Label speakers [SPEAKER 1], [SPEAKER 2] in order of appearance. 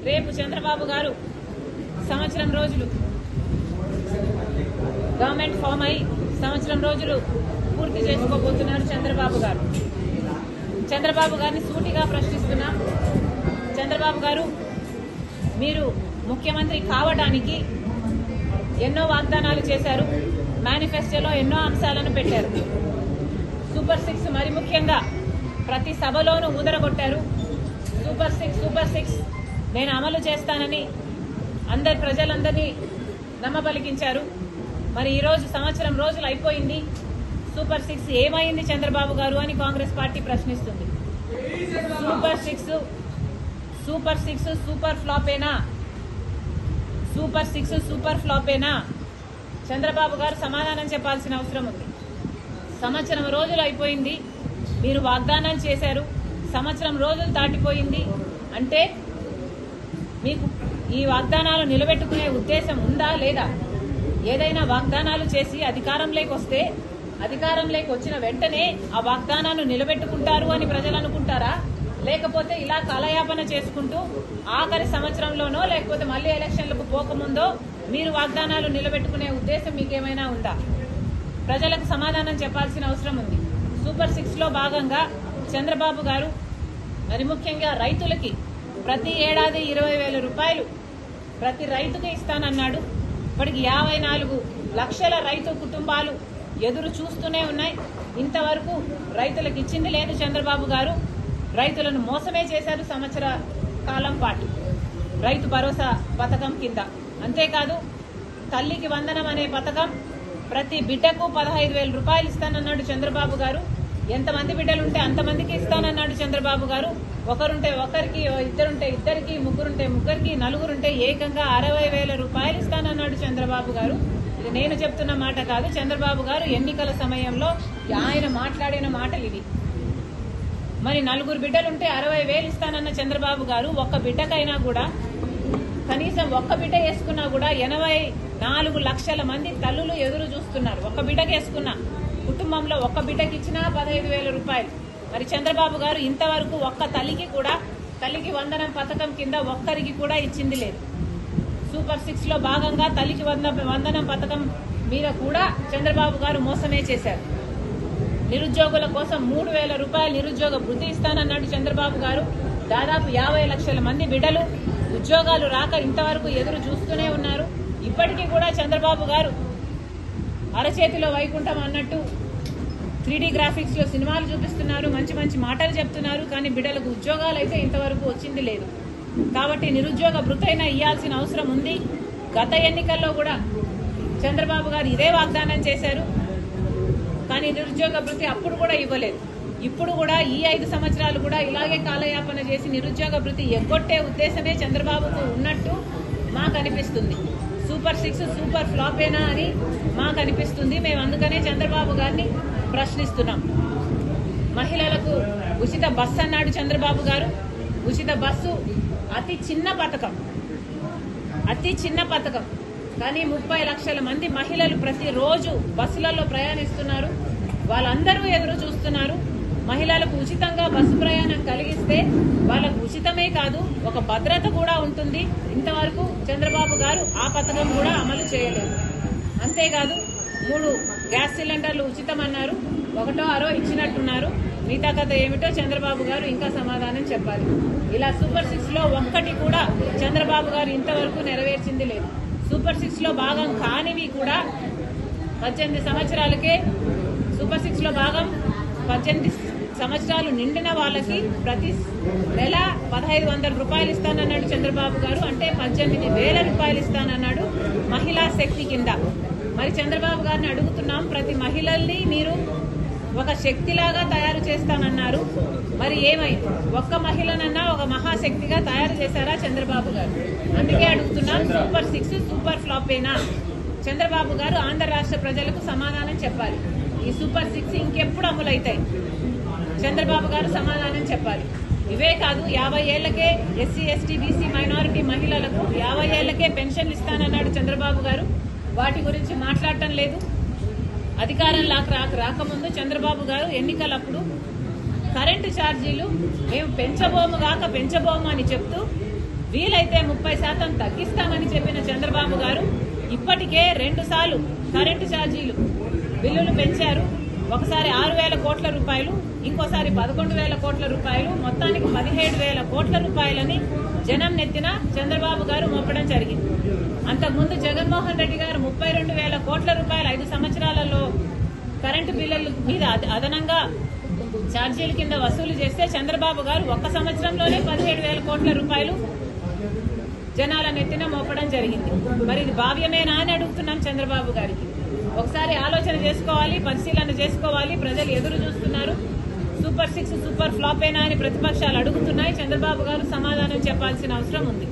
[SPEAKER 1] రేపు చంద్రబాబు గారు సంవత్సరం రోజులు గవర్నమెంట్ ఫామ్ అయి సంవత్సరం రోజులు పూర్తి చేసుకోబోతున్నారు చంద్రబాబు గారు. చంద్రబాబు గారిని సూటిగా ప్రశ్నిస్తున్నాం. చంద్రబాబు గారు, మీరు ముఖ్యమంత్రి కావడానికి ఎన్నో వాగ్దానాలు చేశారు. మేనిఫెస్టోలో ఎన్నో అంశాలను పెట్టారు. సూపర్ 6 మరి ముఖ్యంగా ప్రతి సభలోనూ ఊదరగొట్టారు. సూపర్ 6 నేను అమలు చేస్తానని ప్రజలందరినీ నమ్మబలికించారు. మరి ఈరోజు సంవత్సరం రోజులు అయిపోయింది. సూపర్ 6 ఏమైంది చంద్రబాబు గారు అని కాంగ్రెస్ పార్టీ ప్రశ్నిస్తుంది. సూపర్ 6 సూపర్ ఫ్లాపేనా? సూపర్ 6 సూపర్ ఫ్లాపేనా? చంద్రబాబు గారు సమాధానం చెప్పాల్సిన అవసరం ఉంది. సంవత్సరం రోజులు అయిపోయింది. మీరు వాగ్దానాలు చేశారు. సంవత్సరం రోజులు దాటిపోయింది. అంటే మీకు ఈ వాగ్దానాలు నిలబెట్టుకునే ఉద్దేశం ఉందా లేదా? ఏదైనా వాగ్దానాలు చేసి అధికారంలోకి వస్తే అధికారంలోకి వచ్చిన వెంటనే ఆ వాగ్దానాలు నిలబెట్టుకుంటారు అని ప్రజలు అనుకుంటారా? లేకపోతే ఇలా కాలయాపన చేసుకుంటూ ఆఖరి సంవత్సరంలోనో లేకపోతే మళ్లీ ఎలక్షన్లకు పోకముందో మీరు వాగ్దానాలు నిలబెట్టుకునే ఉద్దేశం మీకేమైనా ఉందా? ప్రజలకు సమాధానం చెప్పాల్సిన అవసరం ఉంది. సూపర్ 6లో భాగంగా చంద్రబాబు గారు మరి ముఖ్యంగా రైతులకి ప్రతి ఏడాది 20,000 రూపాయలు ప్రతి రైతుకి ఇస్తానన్నాడు. ఇప్పటికి 54 లక్షల రైతు కుటుంబాలు ఎదురు చూస్తూనే ఉన్నాయి. ఇంతవరకు రైతులకు ఇచ్చింది లేదు చంద్రబాబు గారు. రైతులను మోసమే చేశారు సంవత్సర కాలం పాటు రైతు భరోసా పథకం కింద. అంతేకాదు తల్లికి వందనం అనే పథకం ప్రతి బిడ్డకు 15,000 రూపాయలు ఇస్తానన్నాడు చంద్రబాబు గారు. ఎంతమంది బిడ్డలుంటే అంతమందికి ఇస్తానన్నాడు చంద్రబాబు గారు. ఒకరుంటే ఒకరికి, ఇద్దరుంటే ఇద్దరికి, ముగ్గురుంటే ముగ్గురికి, నలుగురుంటే ఏకంగా 60,000 రూపాయలు ఇస్తానన్నాడు చంద్రబాబు గారు. ఇది నేను చెప్తున్న మాట కాదు. చంద్రబాబు గారు ఎన్నికల సమయంలో ఆయన మాట్లాడిన మాటలు ఇవి. మరి నలుగురు బిడ్డలుంటే 60,000 ఇస్తానన్న చంద్రబాబు గారు ఒక్క బిడ్డకైనా కూడా కనీసం ఒక్క బిడ్డ వేసుకున్నా కూడా 84 లక్షల మంది తల్లులు ఎదురు చూస్తున్నారు. ఒక్క బిడ్డకి వేసుకున్న కుటుంబంలో ఒక్క బిడ్డకి ఇచ్చినా 15,000 రూపాయలు. మరి చంద్రబాబు గారు ఇంతవరకు ఒక్క తల్లికి వందనం పథకం కింద ఒక్కరికి కూడా ఇచ్చింది లేదు. సూపర్ 6లో భాగంగా తల్లికి వందనం పథకం మీద కూడా చంద్రబాబు గారు మోసమే చేశారు. నిరుద్యోగుల కోసం 3,000 రూపాయలు నిరుద్యోగ వృత్తి ఇస్తానన్నాడు చంద్రబాబు గారు. దాదాపు 50 లక్షల మంది బిడ్డలు ఉద్యోగాలు రాక ఇంతవరకు ఎదురు చూస్తూనే ఉన్నారు. ఇప్పటికీ కూడా చంద్రబాబు గారు అరచేతిలో వైకుంఠం అన్నట్టు 3D గ్రాఫిక్స్ లో సినిమాలు చూపిస్తున్నారు, మంచి మంచి మాటలు చెప్తున్నారు. కానీ బిడ్డలకు ఉద్యోగాలు అయితే ఇంతవరకు వచ్చింది లేదు. కాబట్టి నిరుద్యోగ వృత్తైనా ఇవ్వాల్సిన అవసరం ఉంది. గత ఎన్నికల్లో కూడా చంద్రబాబు గారు ఇదే వాగ్దానం చేశారు. కానీ నిరుద్యోగ వృత్తి అప్పుడు కూడా ఇవ్వలేదు. ఇప్పుడు కూడా ఈ 5 సంవత్సరాలు కూడా ఇలాగే కాలయాపన చేసి నిరుద్యోగ వృత్తి ఎగ్గొట్టే ఉద్దేశమే చంద్రబాబుకు ఉన్నట్టు మాకు అనిపిస్తుంది. సూపర్ 6 సూపర్ ఫ్లాపేనా అని మాకు అనిపిస్తుంది. మేము అందుకనే చంద్రబాబు గారిని ప్రశ్నిస్తున్నాం. మహిళలకు ఉచిత బస్సు అన్నాడు చంద్రబాబు గారు. ఉచిత బస్సు అతి చిన్న పథకం. కానీ 30 లక్షల మంది మహిళలు ప్రతిరోజు బస్సులలో ప్రయాణిస్తున్నారు. వాళ్ళందరూ ఎదురు చూస్తున్నారు. మహిళలకు ఉచితంగా బస్సు ప్రయాణం కలిగిస్తే వాళ్ళకు ఉచితమే కాదు, ఒక భద్రత కూడా ఉంటుంది. ఇంతవరకు చంద్రబాబు గారు ఆ పథకం కూడా అమలు చేయలేదు. అంతేకాదు 3 గ్యాస్ సిలిండర్లు ఉచితం అన్నారు. 1ో 6 ఇచ్చినట్టున్నారు. మిగతా కథ ఏమిటో చంద్రబాబు గారు ఇంకా సమాధానం చెప్పాలి. ఇలా సూపర్ 6లో ఒక్కటి కూడా చంద్రబాబు గారు ఇంతవరకు నెరవేర్చింది లేదు. సూపర్ 6లో భాగం కానివి కూడా 18 సంవత్సరాలకే సూపర్ 6లో భాగం 18 సంవత్సరాలు నిండిన వాళ్ళకి ప్రతి నెల 1,500 రూపాయలు ఇస్తానన్నాడు చంద్రబాబు గారు. అంటే 18,000 రూపాయలు ఇస్తానన్నాడు మహిళా శక్తి కింద. మరి చంద్రబాబు గారిని అడుగుతున్నాం, ప్రతి మహిళల్ని మీరు ఒక శక్తిలాగా తయారు చేస్తానన్నారు. మరి ఏమైంది? ఒక్క మహిళనన్నా ఒక మహాశక్తిగా తయారు చేశారా చంద్రబాబు గారు? అందుకే అడుగుతున్నాం, సూపర్ 6 సూపర్ ఫ్లాపేనా? చంద్రబాబు గారు ఆంధ్ర రాష్ట్ర ప్రజలకు సమాధానం చెప్పాలి. ఈ సూపర్ 6 ఇంకెప్పుడు అమలవుతాయి? చంద్రబాబు గారు సమాధానం చెప్పాలి. ఇవే కాదు, 50 ఏళ్లకే ఎస్సీ ఎస్టీ బీసీ మైనారిటీ మహిళలకు 50 ఏళ్లకే పెన్షన్లు ఇస్తానన్నాడు చంద్రబాబు గారు. వాటి గురించి మాట్లాడటం లేదు. అధికారంలోకి రాకముందు చంద్రబాబు గారు ఎన్నికలప్పుడు కరెంటు ఛార్జీలు మేము పెంచబోము అని చెప్తూ వీలైతే 30% తగ్గిస్తామని చెప్పిన చంద్రబాబు గారు ఇప్పటికే 2 సార్లు కరెంటు ఛార్జీలు బిల్లులు పెంచారు. ఒకసారి 6,000 కోట్ల రూపాయలు, ఇంకోసారి 11,000 కోట్ల రూపాయలు, మొత్తానికి 17,000 కోట్ల రూపాయలని జనం నెత్తిన చంద్రబాబు గారు మోపడం జరిగింది. అంతకుముందు జగన్మోహన్ రెడ్డి గారు 32,000 కోట్ల రూపాయలు 5 సంవత్సరాలలో కరెంటు బిల్లుల మీద అదనంగా ఛార్జీల కింద వసూలు చేస్తే చంద్రబాబు గారు 1 సంవత్సరంలోనే 17,000 కోట్ల రూపాయలు జనాల నెత్తిన మోపడం జరిగింది. మరి ఇది భావ్యమేనా అని అడుగుతున్నాం చంద్రబాబు గారికి. ఒకసారి ఆలోచన చేసుకోవాలి, పరిశీలన చేసుకోవాలి. ప్రజలు ఎదురు చూస్తున్నారు. సూపర్ 6 సూపర్ ఫ్లాపేనా అని ప్రతిపక్షాలు అడుగుతున్నాయి. చంద్రబాబు గారు సమాధానం చెప్పాల్సిన అవసరం ఉంది.